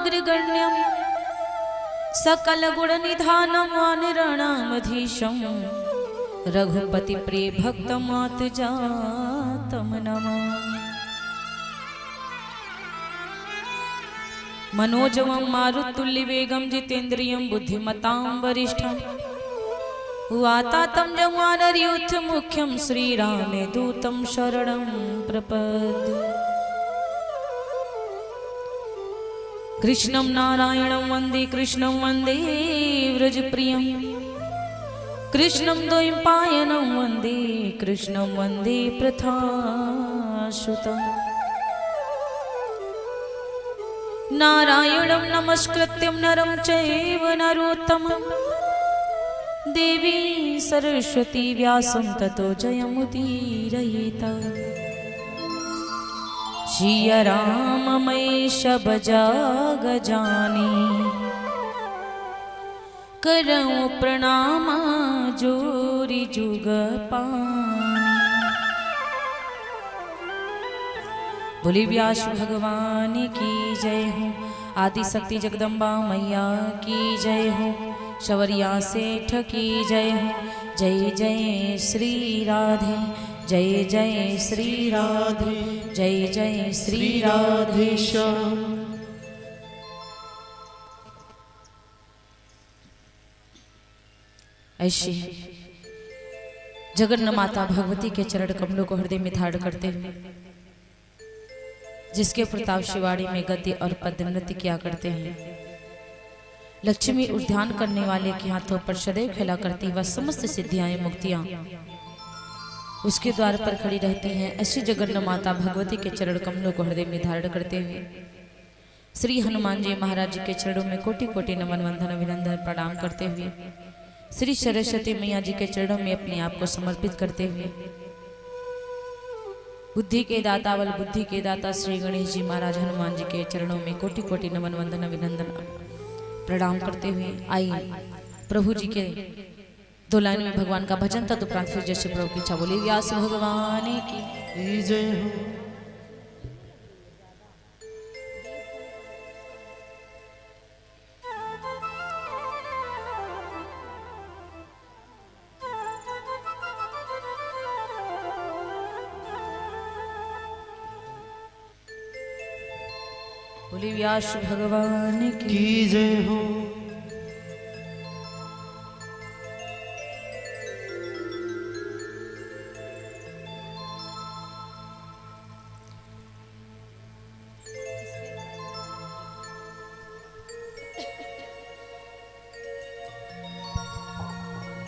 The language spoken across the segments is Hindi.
अग्रगण्यं सकलगुणनिधानं वानराणामधीशं रघुपति प्रिय भक्तमातजातं नमामि। मनोजवं मारुतुल्यवेगं जितेन्द्रियं बुद्धिमतां वरिष्ठं वातातं जवानरयूथमुख्यं श्रीरामदूतं शरणं प्रपद्ये। कृष्णं नारायणं वन्दे कृष्णं वन्दे व्रजप्रियं कृष्णं द्वैपायनं वन्दे कृष्णं वन्दे प्रथासुतं। नारायणं नमस्कृत्यं नरं चैव नरोत्तमं देवी सरस्वती व्यासं ततो जयमुदीरयेत्। जिय राममय शबजा गजानी करऊं प्रणाम जोरी जुग पानी। बोली व्यास भगवान की जय हो, आदि शक्ति जगदम्बा मैया की जय हो, शवरिया सेठ की जय हो। जय जय श्री राधे, जय जय श्री राधे, जय जय श्री राधेश्याम। ऐसी जगन्नाथ माता भगवती के चरण कमलों को हृदय में धारण करते हुए, जिसके प्रताप शिवाड़ी में गद्य और पद्य नृत्य किया करते हैं, लक्ष्मी उद्यान करने वाले के हाथों पर सदैव खेला करती वह समस्त सिद्धियां मुक्तियां उसके द्वार पर खड़ी रहती हैं। ऐसी जगन्नाथ माता भगवती के चरण कमलों को हृदय में धारण करते हुए श्री हनुमान जी महाराज के चरणों में कोटि कोटि नमन वंदन अभिनंदन प्रणाम करते हुए, श्री सरस्वती मैया जी के चरणों में अपने आप को समर्पित करते हुए, बुद्धि के दाता बल बुद्धि के दाता श्री गणेश जी महाराज हनुमान जी के चरणों में कोटि कोटि नमन वंदन अभिनंदन प्रणाम करते हुए आइए प्रभु जी के दो लाइन में भगवान का भजन तदुपरांत फिर जैसे प्रभु की इच्छा बोली व्यास भगवान की जय हो। बोली व्यास भगवान की जय हो।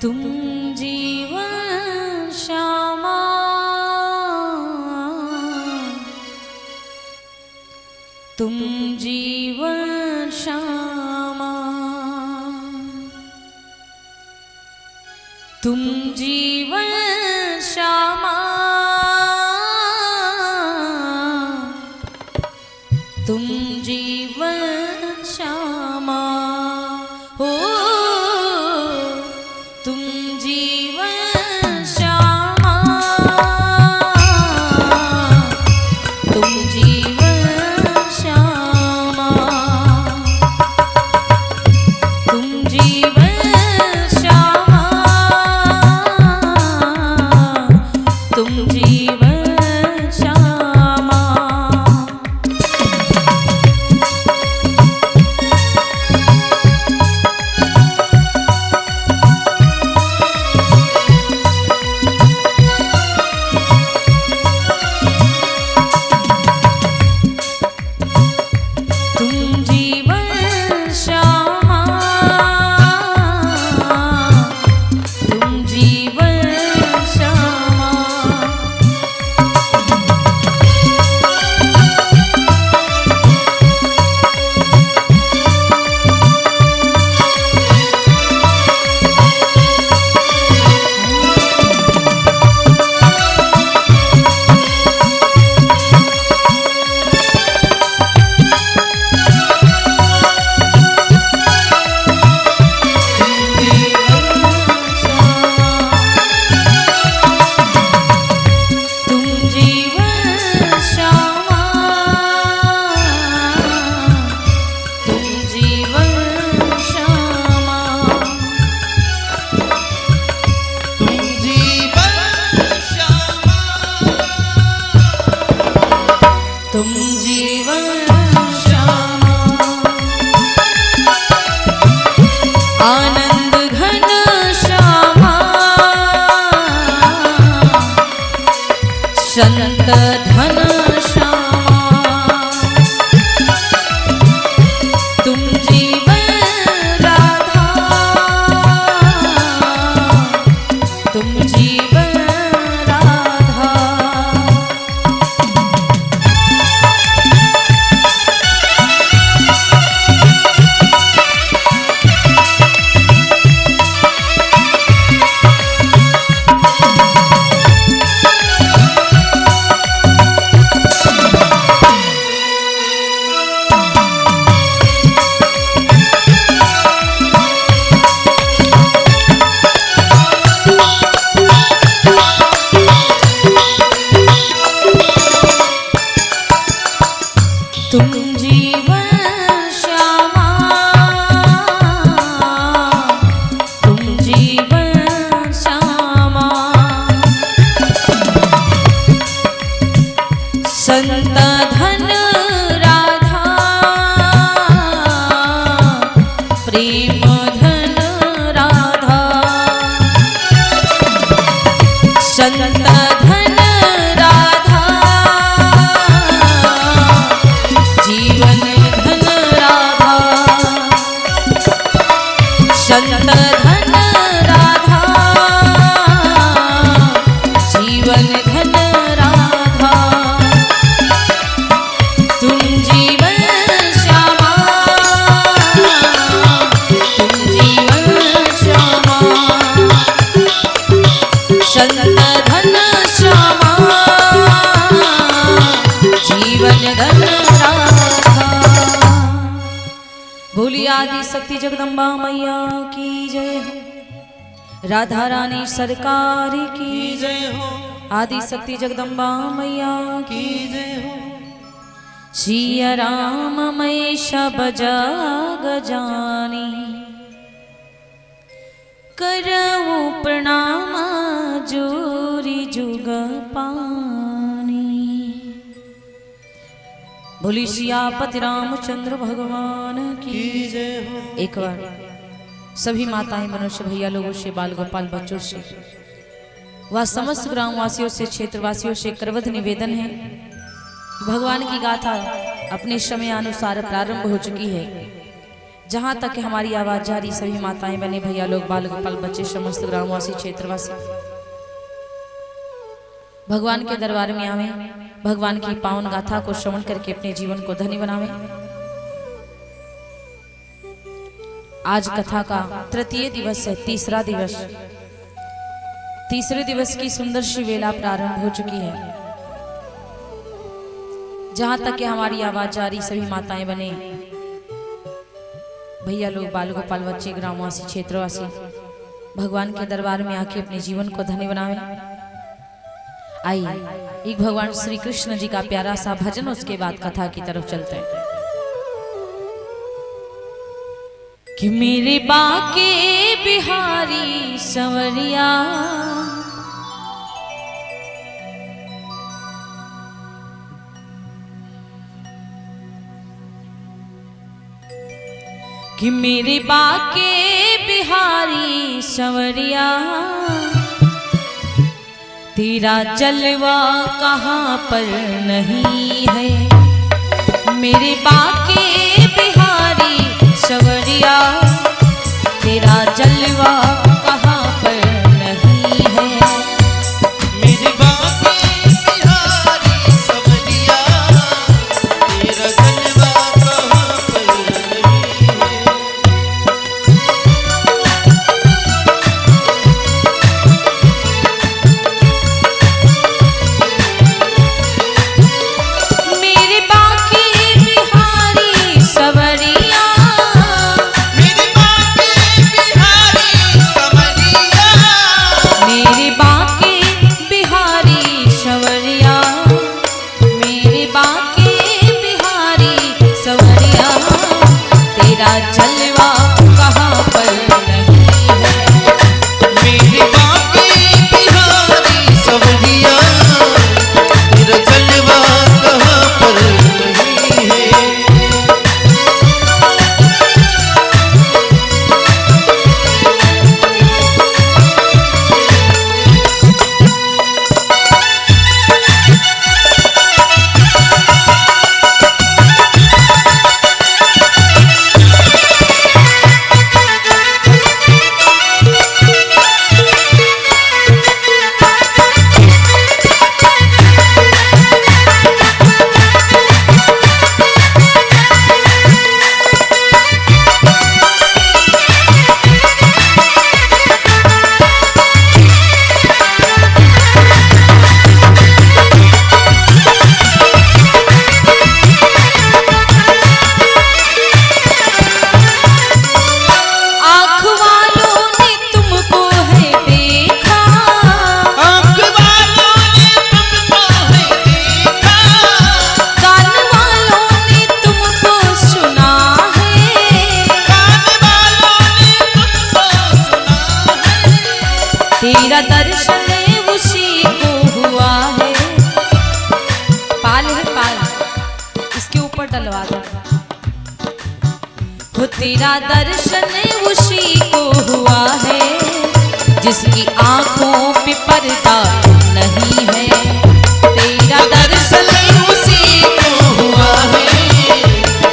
तुम जीवन श्यामा तुम जीवन श्यामा तुम जीवन श्यामा तुम जीवन श्यामा हो तुम जीवन श्यामा तुम जीवन श्यामा तुम जीवन श्यामा तुम जीवन श्यामा। संत धन राधा जीवन धन राधा संत धन राधा जीवन धन राधा तुम जीवन श्यामा तुम जीवन श्यामा संत धन श्यामा जीवन धन राधा। बोली आदि शक्ति जगदम्बा मैया की जय हो। राधा रानी सरकार की जय हो। आदि शक्ति जगदम्बा मैया की जय हो। सिया राम मैं सब जग जानी करऊं प्रणाम जोरी जुग पानी। बोली सियापति रामचंद्र भगवान की जय हो। एक बार सभी माताएं मनुष्य भैया लोगों से बाल गोपाल बच्चों से व समस्त ग्रामवासियों से क्षेत्रवासियों से करवध निवेदन है। भगवान की गाथा अपने समय अनुसार प्रारंभ हो चुकी है। जहां तक हमारी आवाज जा रही सभी माताएं बने भैया लोग बाल गोपाल बच्चे समस्त ग्रामवासी क्षेत्रवासी भगवान के दरबार में आवे, भगवान की पावन गाथा को श्रवण करके अपने जीवन को धन्य बनावे। आज कथा का तृतीय दिवस है, तीसरा दिवस। तीसरे दिवस की सुंदर सी वेला प्रारंभ हो चुकी है। जहां तक कि हमारी आवाज जा रही सभी माताएं बने भैया लोग बाल गोपाल बच्चे ग्रामवासी क्षेत्रवासी भगवान के दरबार में आके अपने जीवन को धन्य बनावे। आइए एक भगवान श्री कृष्ण जी का प्यारा सा भजन, उसके बाद कथा की तरफ चलते हैं। कि मेरे बाके बिहारी संवरिया कि मेरे बाके बिहारी संवरिया तेरा जलवा कहाँ पर नहीं है। मेरे बाके बिहारी संवरिया तेरा जलवा कहाँ पर नहीं है। मेरे बाके बिहारी संवरिया तेरा जलवा कहाँ पर नहीं है। मेरे बाके बिहारी संवरिया मेरे बाके बिहारी संवरिया मेरे बाके बिहारी संवरिया मेरे बाके बिहारी संवरिया तेरा जलवा कहाँ पर नहीं है। मेरे बाके बिहारी संवरिया तेरा जलवा कहाँ पर नहीं है। आँख वालों ने तुमको है देखा आँख वालों ने तुमको है देखा कान वालों ने तुमको सुना है। कान वालों ने तुमको सुना है। तेरा दर्शन उसी को हुआ है। पाल है पाल, इसके ऊपर डलवा दो। तो तेरा दर्शन उसी को हुआ है जिसकी आंखों पे पर्दा नहीं है, तेरा दर्शन उसी को हुआ है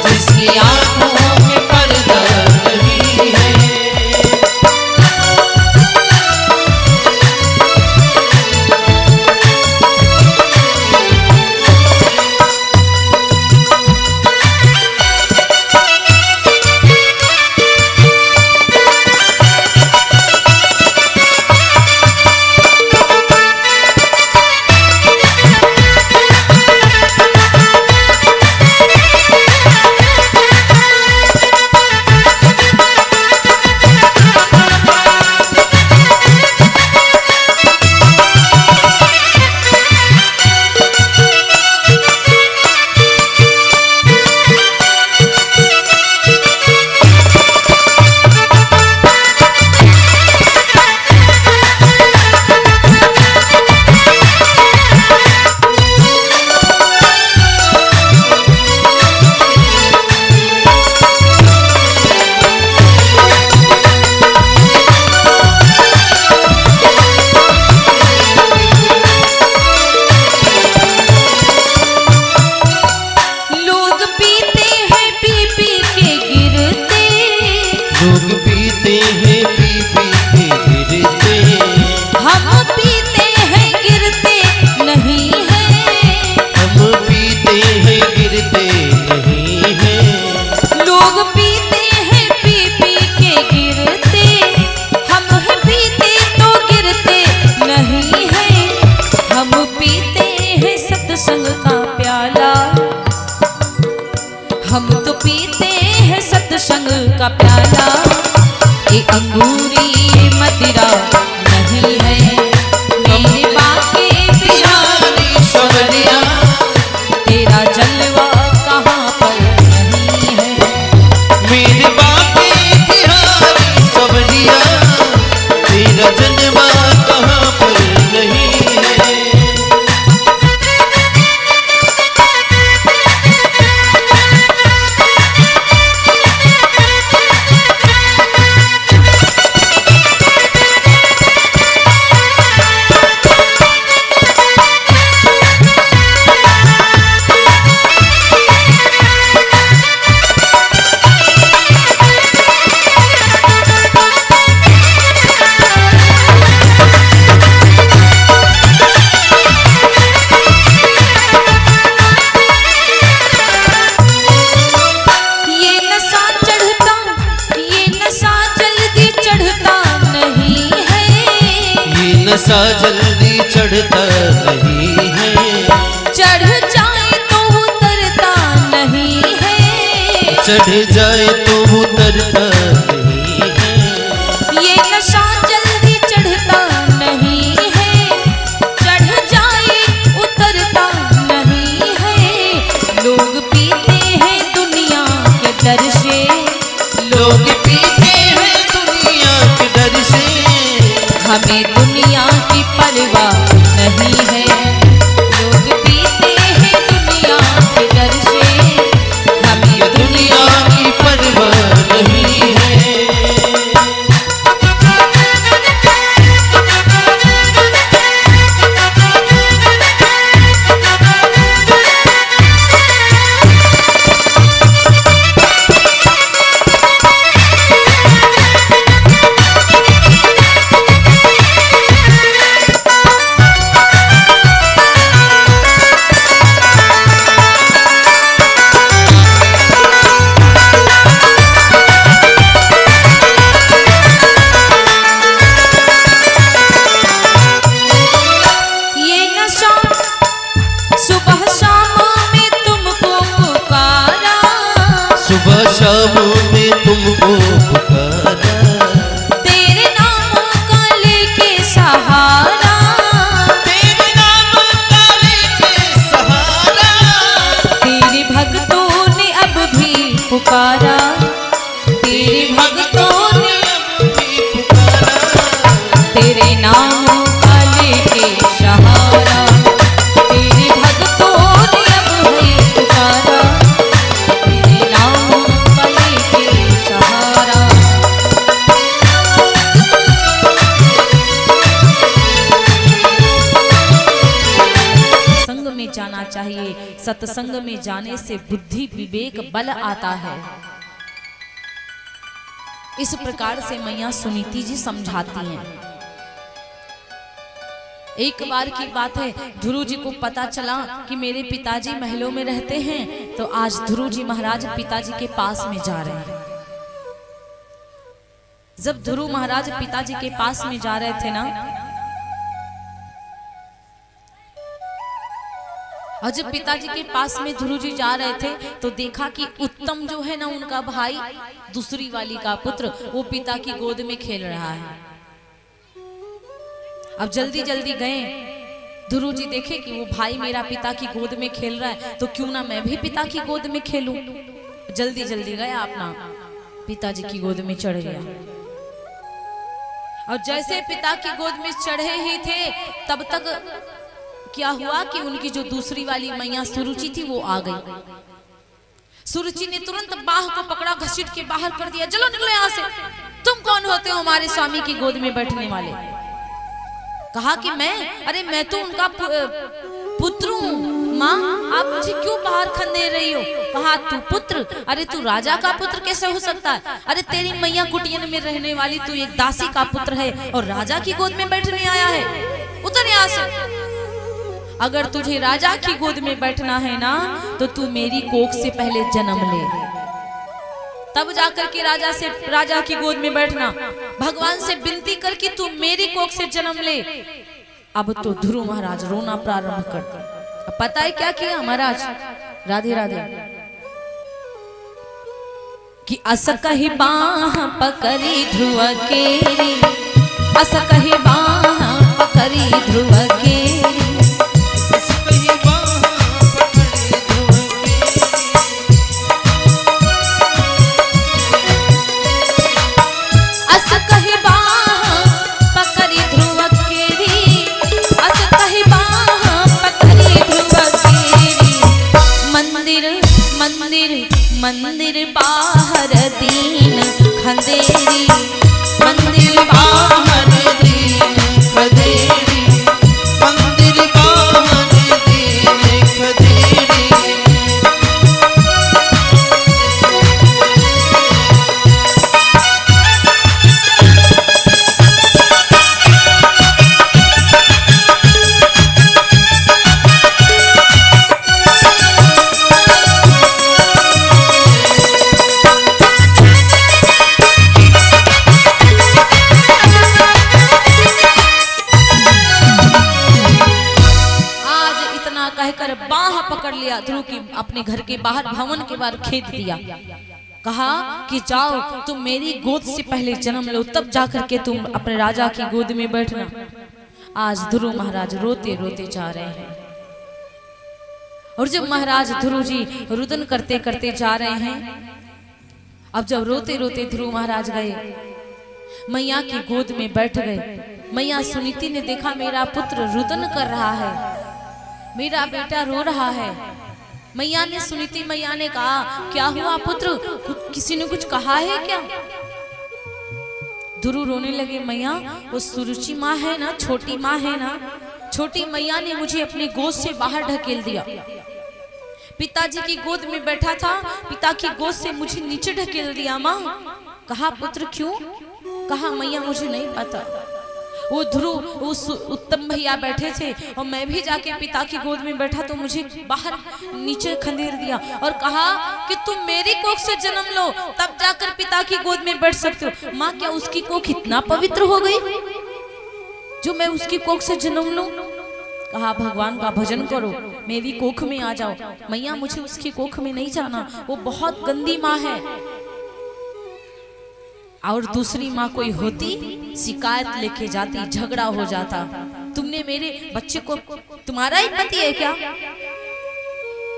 जिसकी आंखों में पर्दा नहीं है। लोग पीते हैं पी पी के गिरते, हम पीते हैं गिरते नहीं है, हम पीते हैं गिरते नहीं है। लोग पीते हैं पी पी के गिरते, हम हैं पीते तो गिरते नहीं है। हम पीते हैं सत्संग का प्याला, हम तो पीते हैं सत्संग का प्याला। ये अंगूरी मदिरा नहीं है, मेरे बाके बिहारी सवरिया, तेरा जलवा कहाँ पर नहीं है। मेरे बाके बिहारी सवरिया, तेरा जलवा कहाँ पर नहीं है। नशा जल्दी चढ़ता नहीं है, चढ़ जाए तो उतरता नहीं है, चढ़ जाए तो उतरता नहीं है। ये नशा जल्दी चढ़ता नहीं है, चढ़ जाए उतरता नहीं है। लोग पीते हैं दुनिया के डर से, लोग पीते हैं दुनिया के डर से, हमें दुनिया की परवाह नहीं है। लोग पीते हैं दुनिया के डर से, हमें दुनिया की परवाह नहीं है। सुबह शाम में तुमको पुकारा, तेरे नाम का लेके सहारा, तेरे नाम का लेके सहारा, तेरे भक्तों ने अब भी पुकारा, तेरे भक्तों ने अब भी पुकारा, तेरे नाम का लेके सहारा, तेरे भक्तों ने अब भी पुकारा, तेरे नाम का लेके सहारा। सत्संग में जाने से बुद्धि विवेक बल आता है। इस प्रकार से मैया सुनीति जी समझाती हैं। एक बार की बात है, ध्रुव जी को पता चला कि मेरे पिताजी महलों में रहते हैं, तो आज ध्रुव जी महाराज पिताजी के पास में जा रहे हैं। जब ध्रुव महाराज पिताजी के पास में जा रहे थे ना, और जब पिताजी के पास में ध्रुव जी जा रहे थे तो देखा कि उत्तम जो है ना, उनका भाई, दूसरी वाली का पुत्र, वो पिता की गोद में खेल रहा है। अब जल्दी जल्दी गए, ध्रुव जी देखे कि वो भाई मेरा पिता की गोद में खेल रहा है, तो क्यों ना मैं भी पिता की गोद में खेलूं। जल्दी जल्दी गया, अपना पिताजी की गोद में चढ़ गया। और जैसे पिता की गोद में चढ़े ही थे, तब तक क्या हुआ कि उनकी जो दूसरी वाली मैया सुरुचि थी वो आ गई। सुरुचि ने तुरंत बाह को पकड़ा, घसीट के बाहर कर दिया, चलो निकलो यहाँ से, तुम कौन होते हो हमारे स्वामी की गोद में बैठने वाले। कहा कि अरे मैं तो उनका पुत्र हूँ माँ, आप मुझे क्यों बाहर खंदेर रही हो। कहा तू पुत्र, अरे तू राजा का पुत्र कैसे हो सकता है। अरे तेरी मैया कुटियन में रहने वाली तू एक दासी का पुत्र है और राजा की गोद में बैठने आया है, उतर यहाँ से। अगर तुझे राजा की गोद में बैठना है ना, तो तू मेरी कोख से पहले जन्म ले, तब जाकर के राजा की गोद में बैठना। भगवान से विनती कर कि तू मेरी कोख से जन्म ले। अब तो ध्रुव महाराज रोना प्रारंभ कर। अब पता है क्या किया महाराज, राधे राधे, कि अस कही बाह पकड़ी ध्रुव केरी, अस कही बाह पकड़ी ध्रुव केरी, मंदिर बाहर दीन खंदेरी, मंदिर बाहर दीन खंदेरी, मंदिर बाहर दीन खदेरी। बाह पकड़ लिया ध्रुव की, अपने घर के बाहर भवन के बाहर खेद दिया। कहा कि जाओ तुम मेरी गोद से पहले जन्म लो, तब जाकर के तुम अपने राजा की गोद में बैठना। आज ध्रुव महाराज रोते रोते जा रहे हैं। और जब महाराज ध्रुव जी रुदन करते करते जा रहे हैं, अब जब रोते रोते ध्रुव महाराज गए, मैया की गोद में बैठ गए। मैया सुनीति ने देखा मेरा पुत्र रुदन कर रहा है, मेरा बेटा रो रहा है। मैया ने, सुनीति मैया ने कहा क्या हुआ पुत्र, किसी ने कुछ कहा है क्या। ध्रुव रोने लगे, मैया वो सुरुचि माँ है ना, छोटी माँ है ना, छोटी मैया ने मुझे अपनी गोद से बाहर ढकेल दिया। पिताजी की गोद में बैठा था, पिता की गोद से मुझे नीचे ढकेल दिया माँ। कहा पुत्र क्यों। कहा मैया मुझे नहीं पता, वो ध्रुव उस उत्तम भैया बैठे थे और मैं भी जाके पिता की गोद में बैठा तो मुझे बाहर नीचे खंदेर दिया और कहा कि तुम मेरी कोख से जन्म लो, तब जाकर पिता की गोद में बैठ सकते हो। माँ क्या उसकी कोख इतना पवित्र हो गई जो मैं उसकी कोख से जन्म लूं। कहा भगवान का भजन करो, मेरी कोख में आ जाओ। मैया मुझे उसकी कोख में नहीं जाना, वो बहुत गंदी माँ है। और दूसरी माँ कोई होती शिकायत लेके जाती, झगड़ा हो जाता। तुमने मेरे बच्चे को, तुम्हारा ही पति है क्या,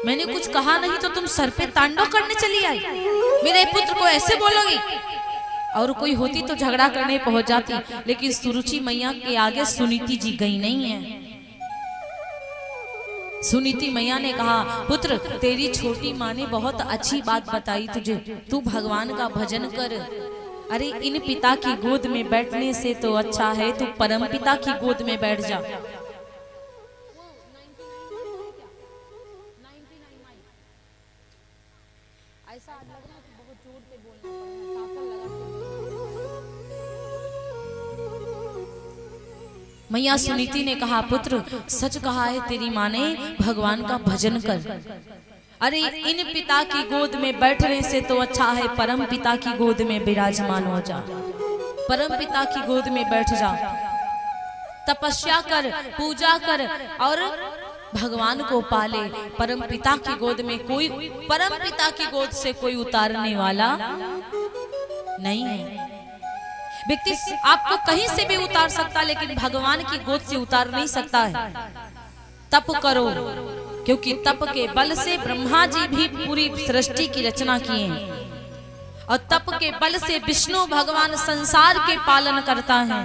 मैंने कुछ कहा नहीं तो तुम सर पे तांडव करने चली आई, मेरे पुत्र को ऐसे बोलोगी। और कोई होती तो झगड़ा करने पहुंच जाती, लेकिन सुरुचि मैया के आगे सुनीति जी गई नहीं है। सुनीति मैया ने कहा पुत्र तेरी छोटी माँ ने बहुत अच्छी बात बताई तुझे, तू भगवान का भजन कर। अरे इन पिता की गोद में बैठने से तो अच्छा है तू परम पिता की गोद में बैठ जा। मैया सुनीति ने कहा, पुत्र सच कहा है तेरी माँ ने, भगवान का भजन कर। अरे इन पिता की गोद में बैठने से तो अच्छा है परम पिता की गोद में विराजमान हो जा, परम पिता की गोद में बैठ जा, तपस्या कर, पूजा कर और भगवान को पाले। परम पिता की गोद में कोई, परम पिता की गोद से कोई उतारने वाला नहीं है। व्यक्ति आपको कहीं से भी उतार सकता, लेकिन भगवान की गोद से उतार नहीं सकता है। तप करो, क्योंकि तप के बल से ब्रह्मा जी भी पूरी सृष्टि की रचना किए हैं, और तप के बल से विष्णु भगवान संसार के पालन करता है,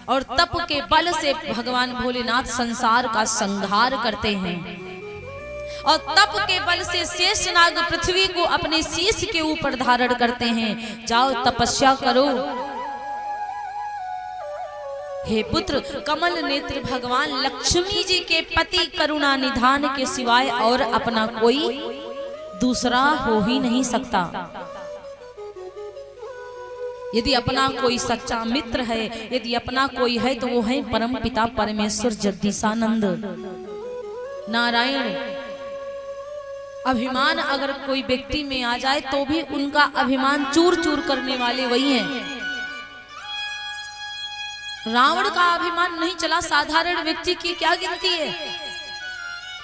और तप के बल से भगवान भोलेनाथ संसार का संहार करते हैं, और तप के बल से शेषनाग पृथ्वी को अपने शीश के ऊपर धारण करते हैं। जाओ तपस्या करो। हे पुत्र, कमल नेत्र भगवान लक्ष्मी जी के पति करुणा निधान के सिवाय और अपना कोई दूसरा हो ही नहीं सकता। यदि अपना कोई सच्चा मित्र है, यदि अपना कोई है, तो वो है परम पिता परमेश्वर जगदीशानंद नारायण। अभिमान अगर कोई व्यक्ति में आ जाए तो भी उनका अभिमान चूर चूर करने वाले वही हैं। रावण का अभिमान नहीं चला, साधारण व्यक्ति की क्या गिनती है।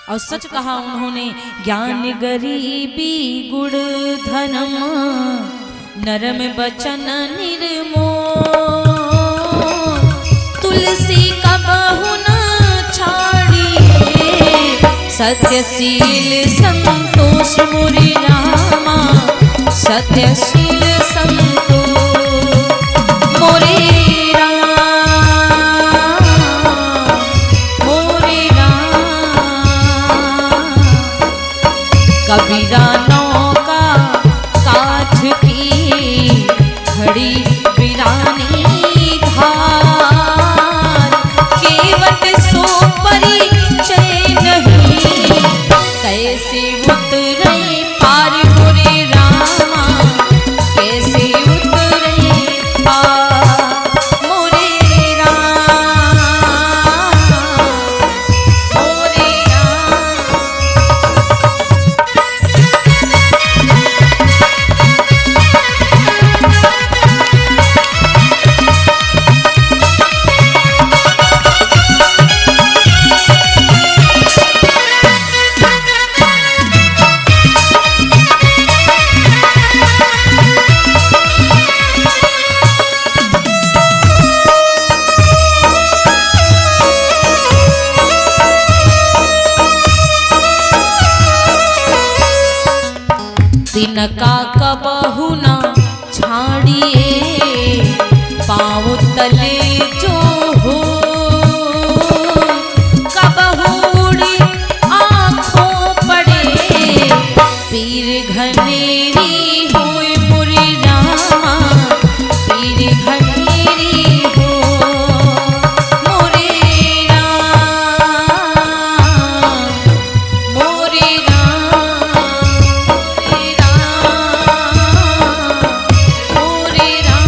और सच कहा उन्होंने, ज्ञान गरीबी गुण धनम नरम बचन निर्मोह, तुलसी कबहु न छाड़िए, सत्यशील संतोष मुरि रामा, सत्यशील संतोष मोरे कबीरा नौका काठ की खड़ी वीरानी धार, केवट सो परिचय नहीं, कैसे उतरे पार मोरे रामा, कैसे उतरे पार मोरे राम, मोरे राम। तिनका कबहु न छाड़िए, पाँव तले जो हो, कबहु उड़ी आँखों पड़े, पीर घनेरी होए मुरि रामा, पीर घनेरी हो मोरे राम, मोरे राम, मोरे राम।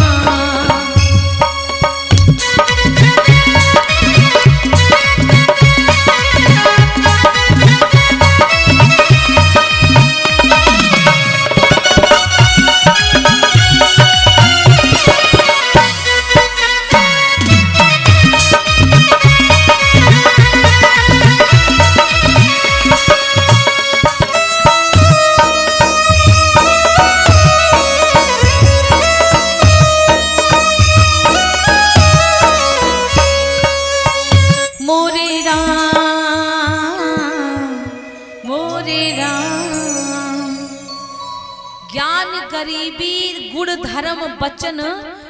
ज्ञान गरीबी गुण धर्म बचन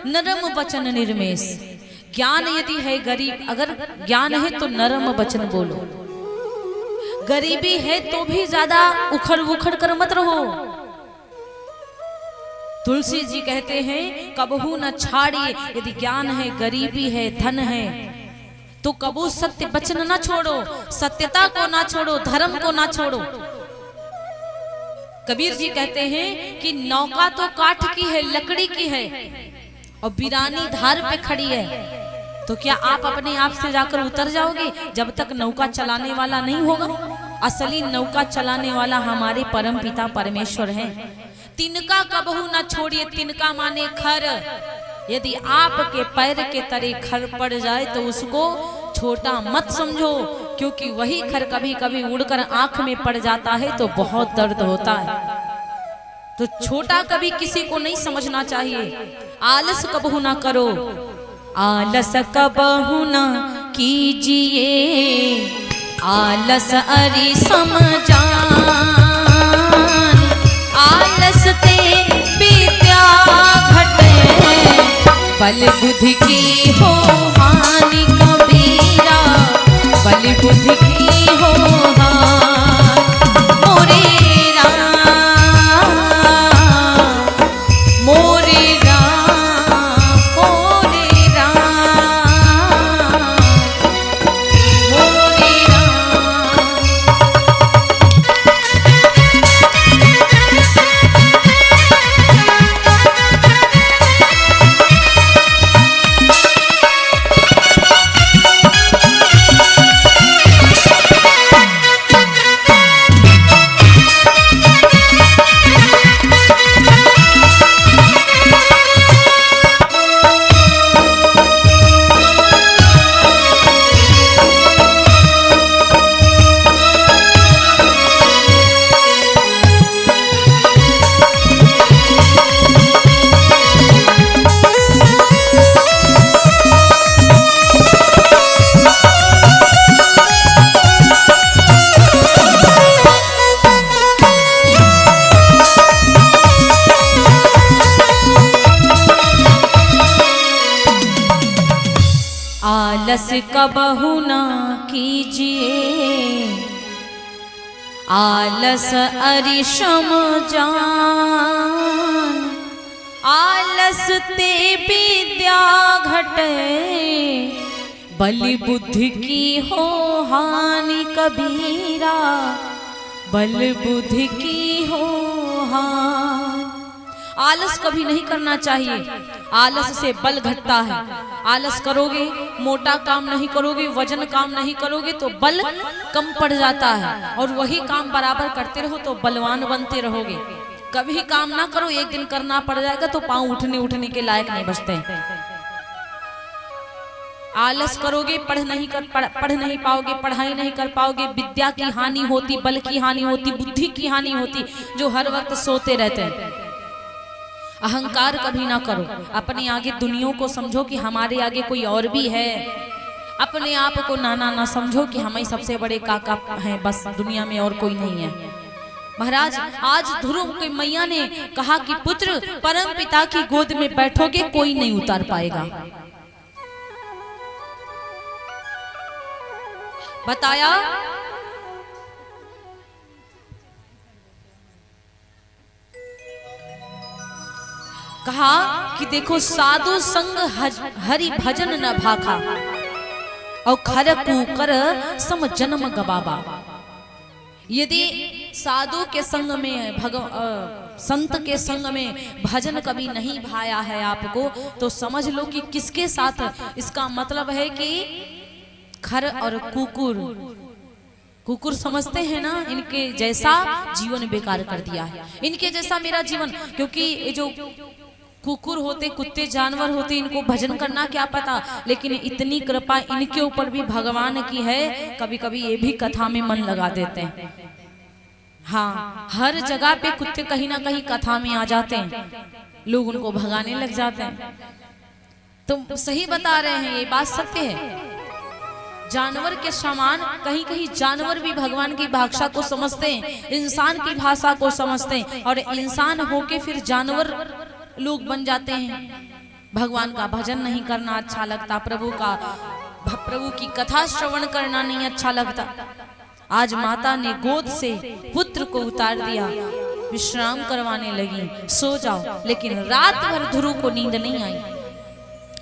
नरम बचन निर्मेश। ज्ञान यदि है गरीब, अगर ज्ञान है तो नरम वचन बोलो, गरीबी है तो भी ज्यादा उखड़ उखड़ कर मत रहो। तुलसी जी कहते हैं कबहू न छाड़िए, यदि ज्ञान है, गरीबी है, धन है, तो कबू सत्य वचन ना छोड़ो, सत्यता को ना छोड़ो, धर्म को ना छोड़ो। कबीर जी कहते हैं कि नौका तो काठ की है, लकड़ी की है, और वीरानी धार पे खड़ी है, तो क्या आप अपने आप से जाकर उतर जाओगे जब तक नौका चलाने वाला नहीं होगा? असली नौका चलाने वाला हमारे परम पिता परमेश्वर हैं। तिनका कबहू न छोड़िए, तिनका माने खर। यदि आपके पैर के तले खर पड़ जाए तो उसको छोटा मत समझो, क्योंकि वही खर कभी कभी उड़कर आंख में पड़ जाता है तो बहुत दर्द होता है। तो छोटा कभी किसी को नहीं समझना चाहिए। आलस कबहू ना करो, आलस कबहू ना कीजिए, आलस अरि समजान, आलस ते विद्या घटे, बल बुद्धि की हो हानि कबीरा, बल बुद्धि की हो हानि। मोरे राम, मोरे राम, मोरे राम, मोरे राम। आलस कबहू ना कीजिए, आलस अरि समजान, आलस ते विद्या घटे, बल बुद्धि की हो हानि कबीरा, बल बुद्धि की हो हानि। आलस कभी नहीं करना चाहिए, आलस से बल घटता है। आलस करोगे, मोटा काम नहीं करोगे, वजन काम नहीं करोगे तो बल कम पड़ जाता है, और वही काम बराबर करते रहो तो बलवान बनते रहोगे। कभी काम ना करो, एक दिन करना पड़ जाएगा तो पांव उठने के लायक नहीं बचते। आलस करोगे, पढ़ नहीं पाओगे, पढ़ाई नहीं कर पाओगे, विद्या की हानि होती, बल की हानि होती, बुद्धि की हानि होती, जो हर वक्त सोते रहते हैं। अहंकार कभी ना करो, अपने आगे दुनिया को समझो कि हमारे आगे कोई और भी है। अपने आप को नाना ना समझो कि हम ही सबसे बड़े काका हैं, बस दुनिया में और कोई नहीं है। महाराज आज ध्रुव की मैया ने कहा कि पुत्र परम पिता की गोद में बैठोगे कोई नहीं उतार पाएगा। बताया कहा कि देखो साधु संग हरि भजन न भाखा, और खर कुकर सम जन्म गबाबा। यदि साधु के संग में संत के संग में भजन कभी नहीं भाया है आपको, तो समझ लो कि किसके साथ। इसका मतलब है कि खर और कुकुर समझते हैं ना, इनके जैसा जीवन बेकार कर दिया है, इनके जैसा मेरा जीवन। क्योंकि ये जो कुकुर होते, कुत्ते जानवर होते, इनको भजन करना क्या पता, लेकिन इतनी कृपा इनके ऊपर भी भगवान की है, कभी कभी ये भी कथा में मन लगा देते हैं। हाँ, हर जगह पे कुत्ते कहीं ना कहीं कथा में आ जाते हैं, लोग उनको भगाने लग जाते हैं। तुम सही बता रहे हैं, ये बात सत्य है। जानवर के समान कहीं कहीं जानवर भी भगवान की भाषा को समझते हैं, इंसान की भाषा को समझते हैं, और इंसान होके फिर जानवर लोग बन जाते हैं। भगवान का भजन नहीं करना अच्छा लगता, प्रभु की कथा श्रवण करना नहीं अच्छा लगता। आज माता ने गोद से पुत्र को उतार दिया, विश्राम करवाने लगी, सो जाओ। लेकिन रात भर ध्रुव को नींद नहीं आई।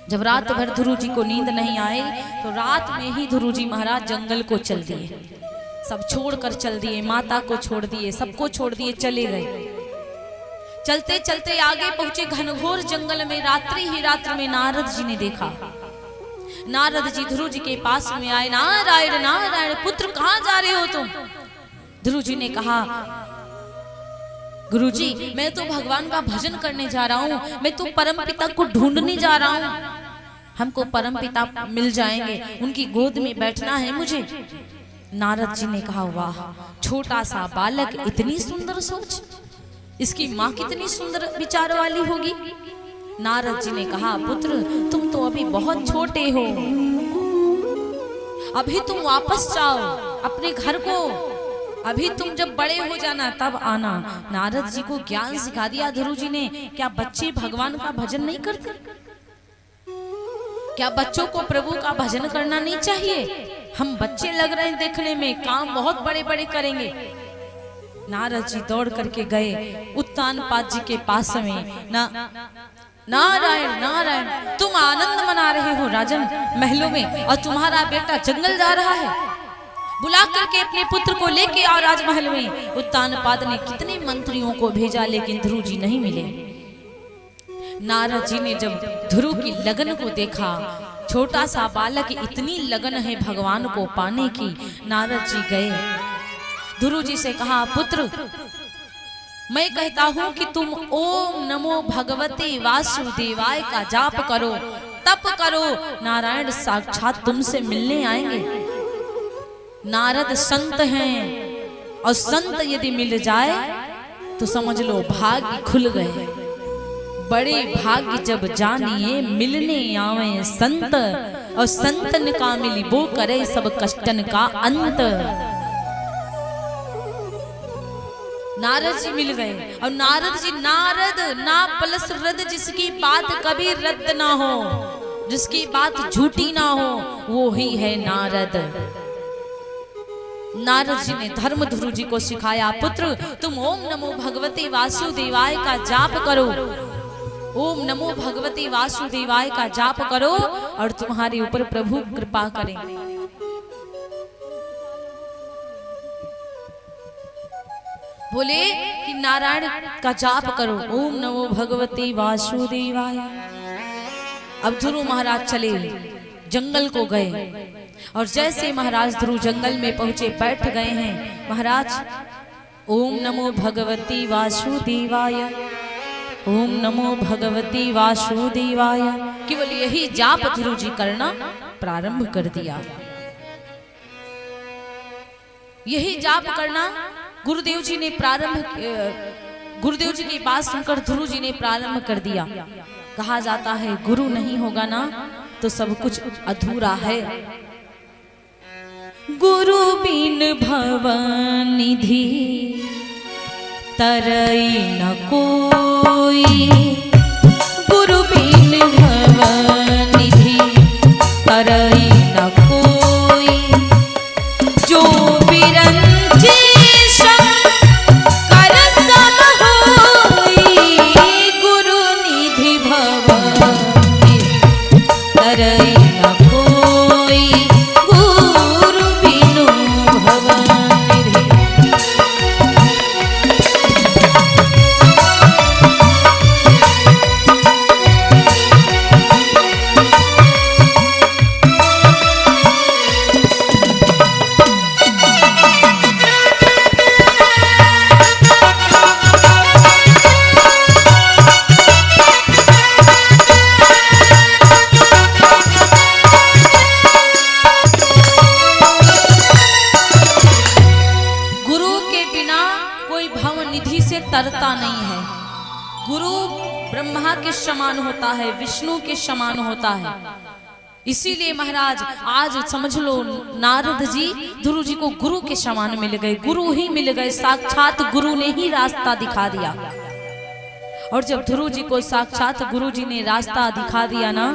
जब रात भर ध्रुव जी को नींद नहीं आई तो रात में ही ध्रुव जी महाराज जंगल को चल दिए, सब छोड़कर चल दिए, माता को छोड़ दिए, सबको छोड़ दिए, चले गए। चलते चलते आगे पहुंचे घनघोर जंगल में। रात्रि ही रात्र में नारद जी ने देखा, नारद जी ध्रुव जी के पास में आए। नारायण नारायण पुत्र, कहाँ जा रहे हो तुम? ध्रुव जी ने कहा, गुरुजी मैं तो भगवान का भजन करने जा रहा हूँ, मैं तो परम पिता को ढूंढने जा रहा हूँ। हमको परम पिता मिल जाएंगे, उनकी गोद में बैठना है मुझे। नारद जी ने कहा, वाह छोटा सा बालक, इतनी सुंदर सोच, इसकी माँ कितनी सुंदर विचार वाली होगी। नारद जी ने कहा, पुत्र तुम तो अभी बहुत छोटे हो, अभी तुम वापस जाओ अपने घर को, अभी तुम जब बड़े हो जाना तब आना। नारद जी को ज्ञान सिखा दिया ध्रुव जी ने। क्या बच्चे भगवान का भजन नहीं करते? क्या बच्चों को प्रभु का भजन करना नहीं चाहिए? हम बच्चे लग रहे हैं देखने में, काम बहुत बड़े बड़े करेंगे। नारद जी दौड़ करके गए उत्तानपाद जी के पास में। नारायण नारायण, तुम आनंद मना रहे हो राजन महलों में, और तुम्हारा बेटा जंगल जा रहा है, बुला करके अपने पुत्र को लेके आओ राजमहल में। उत्तानपाद ने कितने मंत्रियों को भेजा, लेकिन ध्रुव जी नहीं मिले। नारद जी ने जब ध्रुव की लगन को देखा, छोटा सा बालक, इतनी लगन है भगवान को पाने की। नारद जी गए, ध्रुव जी से कहा, पुत्र मैं कहता हूं कि तुम ओम नमो भगवते वासुदेवाय का जाप करो, तप करो, नारायण साक्षात तुमसे मिलने आएंगे। नारद संत हैं, और संत यदि मिल जाए तो समझ लो भाग्य खुल गए। बड़े भाग्य जब जानिए मिलने आवे संत, और संतन का मिली वो करे सब कष्टन का अंत। नारद जी मिल गए, और नारद जी, नारद ना प्लस रद, जिसकी बात कभी रद्द ना हो, जिसकी बात झूठी ना हो, वो ही है नारद। नारद जी ने धर्म ध्रुव जी को सिखाया, पुत्र तुम ओम नमो भगवते वासुदेवाय का जाप करो, ओम नमो भगवते वासुदेवाय का जाप करो, और तुम्हारे ऊपर प्रभु कृपा करेंगे। बोले कि नारायण का जाप करो, ओम नमो भगवते वासुदेवाय। अब ध्रुव महाराज चले, जंगल को गए, और जैसे महाराज ध्रुव जंगल में पहुंचे, बैठ गए हैं महाराज। ओम नमो भगवती वासुदेवाय, ओम नमो भगवती वासुदेवाय, केवल यही जाप ध्रुव जी करना प्रारंभ कर दिया। यही जाप करना गुरुदेव जी ने प्रारंभ, गुरुदेव जी की बात सुनकर ध्रुव जी ने प्रारंभ कर दिया। कहा जाता है गुरु नहीं होगा ना तो सब कुछ अधूरा है। गुरु बिन भवन निधि तरई न कोई, गुरु बिन भवन निधि तरई न कोई, जो बिरंची कर सब होई, गुरु निधि भवन तरई न कोई, गुरु बिनु भवन निधि। तरता नहीं है। गुरु ब्रह्मा के समान होता है, विष्णु के समान होता है। इसीलिए महाराज आज समझ लो नारद जी ध्रुव जी को गुरु के समान मिल गए, गुरु ही मिल गए, साक्षात गुरु ने ही रास्ता दिखा दिया। और जब ध्रुव जी को साक्षात गुरु जी ने रास्ता दिखा दिया ना,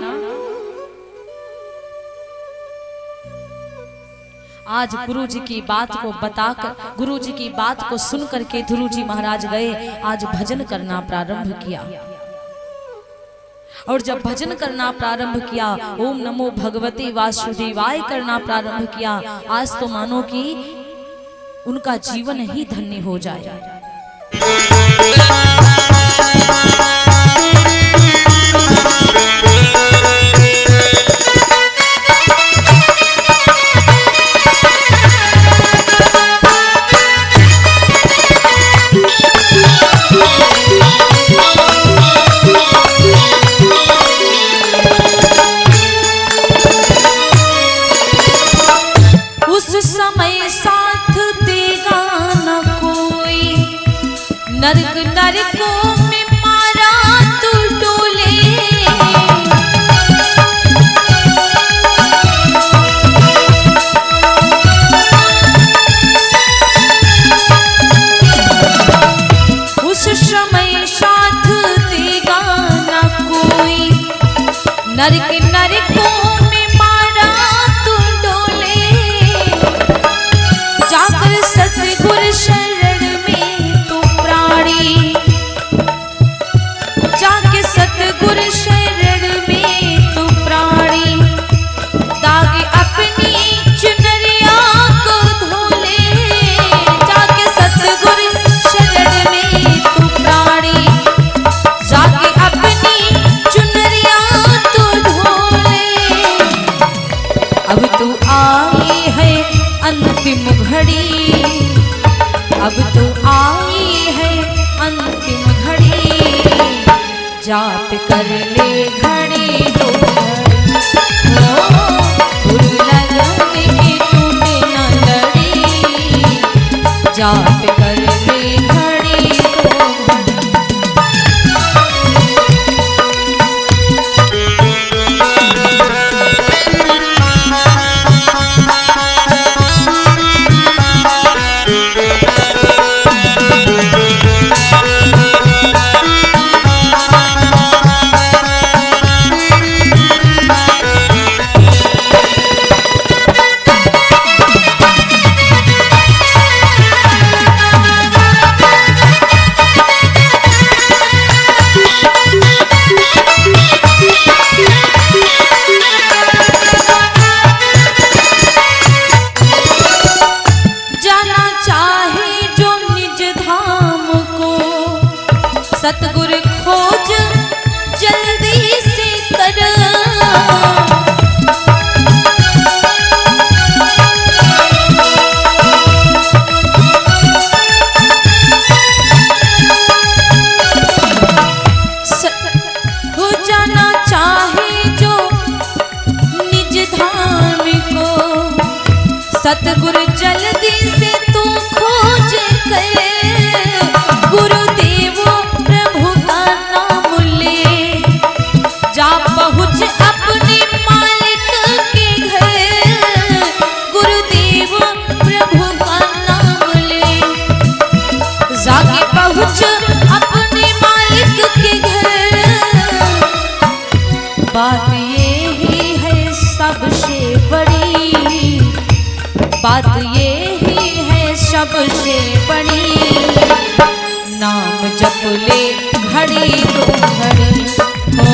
आज गुरु जी की बात को बताकर, गुरु जी की बात को सुन करके ध्रुव जी महाराज गए, आज भजन करना प्रारंभ किया। और जब भजन करना प्रारंभ किया, ओम नमो भगवते वासुदेवाय करना प्रारंभ किया, आज तो मानो कि उनका जीवन ही धन्य हो जाए। नरकों में मारा तू डोले, उस समय साथ देगा ना कोई। नरक नरकों में मारा तू डोले, जाकर सतगुर शरण में तू प्राणी, जाके सतगुर शरण में तू प्राणी। दागे अपनी चुनरिया को धोले, जाके सतगुर शरण में तू प्राणी, जाके अपनी चुनरिया तो धोले। अब तू आई है अंतिम घड़ी, अब तू आई है अंतिम घड़ी, जाप कर ले घड़ी दो घड़ी। ओ गुरु लगन की टूटे न लड़ी, जाप कर ले घड़ी दो घड़ी। सतगुर खोज जल्दी से कर, हो जाना चाहे जो निज धाम को, सतगुर जल्दी से तू खोज कर। गुरुदेव प्रभु का नाम ले, जा पहुँच अपने मालिक के घर। गुरुदेव प्रभु का नाम ले, जाके पहुँच अपने मालिक के घर। बात ये ही है सबसे बड़ी, बात ये ही है सबसे बड़ी, नाम जप ले घड़ी दो घड़ी। हो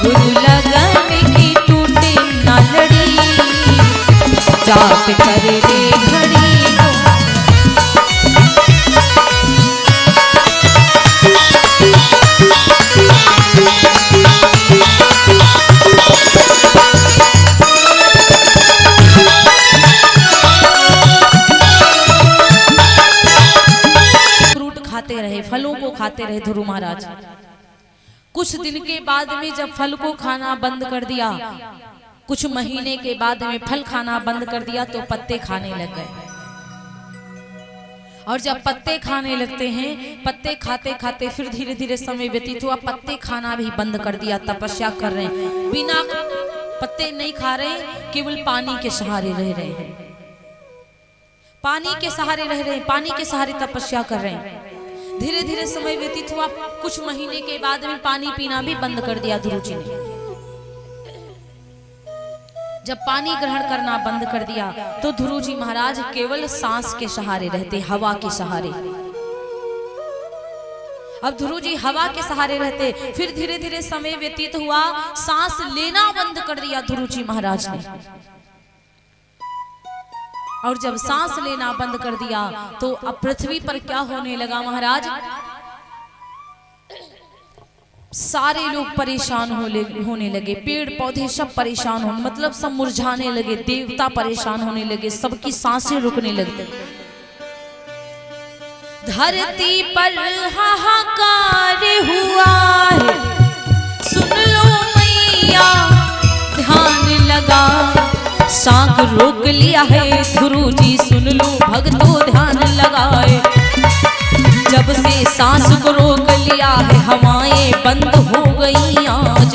गुरु लगन की टूटे ना लड़ी, जाप कर ले घड़ी दो। खाते रहे, फलों को खाते रहे ध्रुव महाराज। कुछ दिन के बाद में जब फल को खाना बंद कर दिया, कुछ महीने के बाद में फल खाना बंद कर दिया तो पत्ते खाने लग गए। और जब पत्ते खाने लगते हैं, पत्ते खाते खाते फिर धीरे धीरे समय व्यतीत हुआ, पत्ते खाना भी बंद कर दिया, तपस्या कर रहे हैं, बिना पत्ते नहीं खा रहे, केवल पानी के सहारे रह रहे हैं, पानी के सहारे रह रहे हैं, पानी के सहारे तपस्या कर रहे हैं। धीरे धीरे समय व्यतीत हुआ, कुछ महीने के बाद में पानी पीना भी बंद कर दिया ध्रुव जी ने। जब पानी ग्रहण करना बंद कर दिया तो ध्रुव जी महाराज केवल सांस के सहारे रहते, हवा के सहारे। अब ध्रुव जी हवा के सहारे रहते, फिर धीरे धीरे समय व्यतीत हुआ, सांस लेना बंद कर दिया ध्रुव जी महाराज ने। और जब सांस लेना बंद कर दिया तो अब पृथ्वी पर क्या होने लगा महाराज, सारे लोग परेशान होने लगे, पेड़ पौधे सब परेशान होने, मतलब सब मुरझाने लगे, देवता परेशान होने लगे, सबकी सांसें रुकने लगी। धरती पर हाहाकार हुआ है, सुन लो मैया ध्यान लगा, सांख रोक लिया है ध्रुव जी, सुन लो भक्तों ध्यान लगाए। जब से सांस को रोक लिया है हवाएं बंद हो गई आज।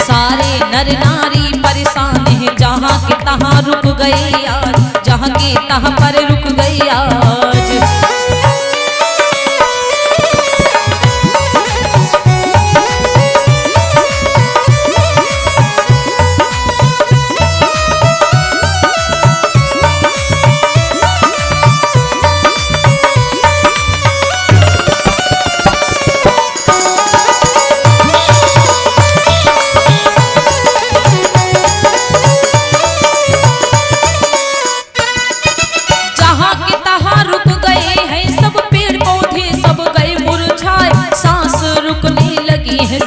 सारे नर नारी परेशान हैं, जहाँ के तहाँ रुक गए आज, जहाँ के तहाँ पर रुक गए आज।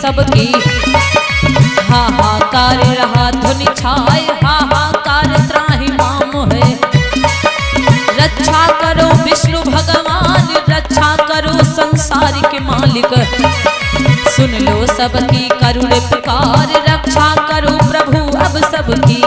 सबकी हाहाकार रहा धुन छाए, हाहाकार त्राहिमाम है। रक्षा करो विष्णु भगवान, रक्षा करो संसार के मालिक, सुन लो सबकी करुण पुकार, रक्षा करो प्रभु अब सबकी।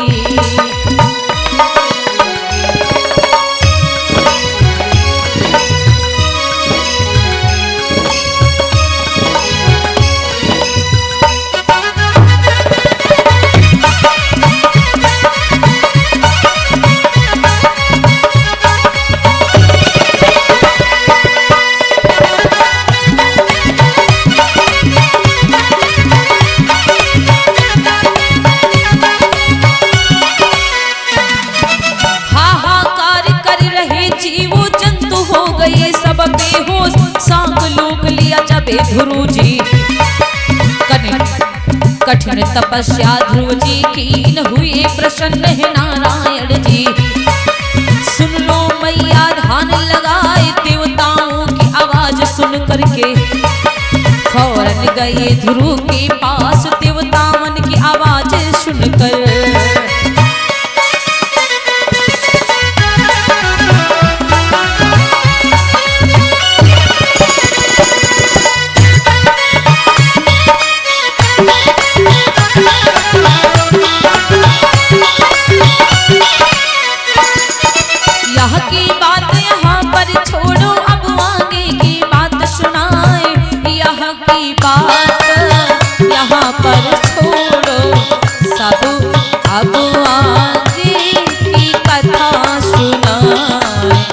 ध्रुव जी कठिन तपस्या, ध्रुव जी कीन हुए प्रसन्न है नारायण जी। सुन लो मैया ध्यान लगाए, देवताओं की आवाज सुन करके फौरन गए ध्रुव के पास।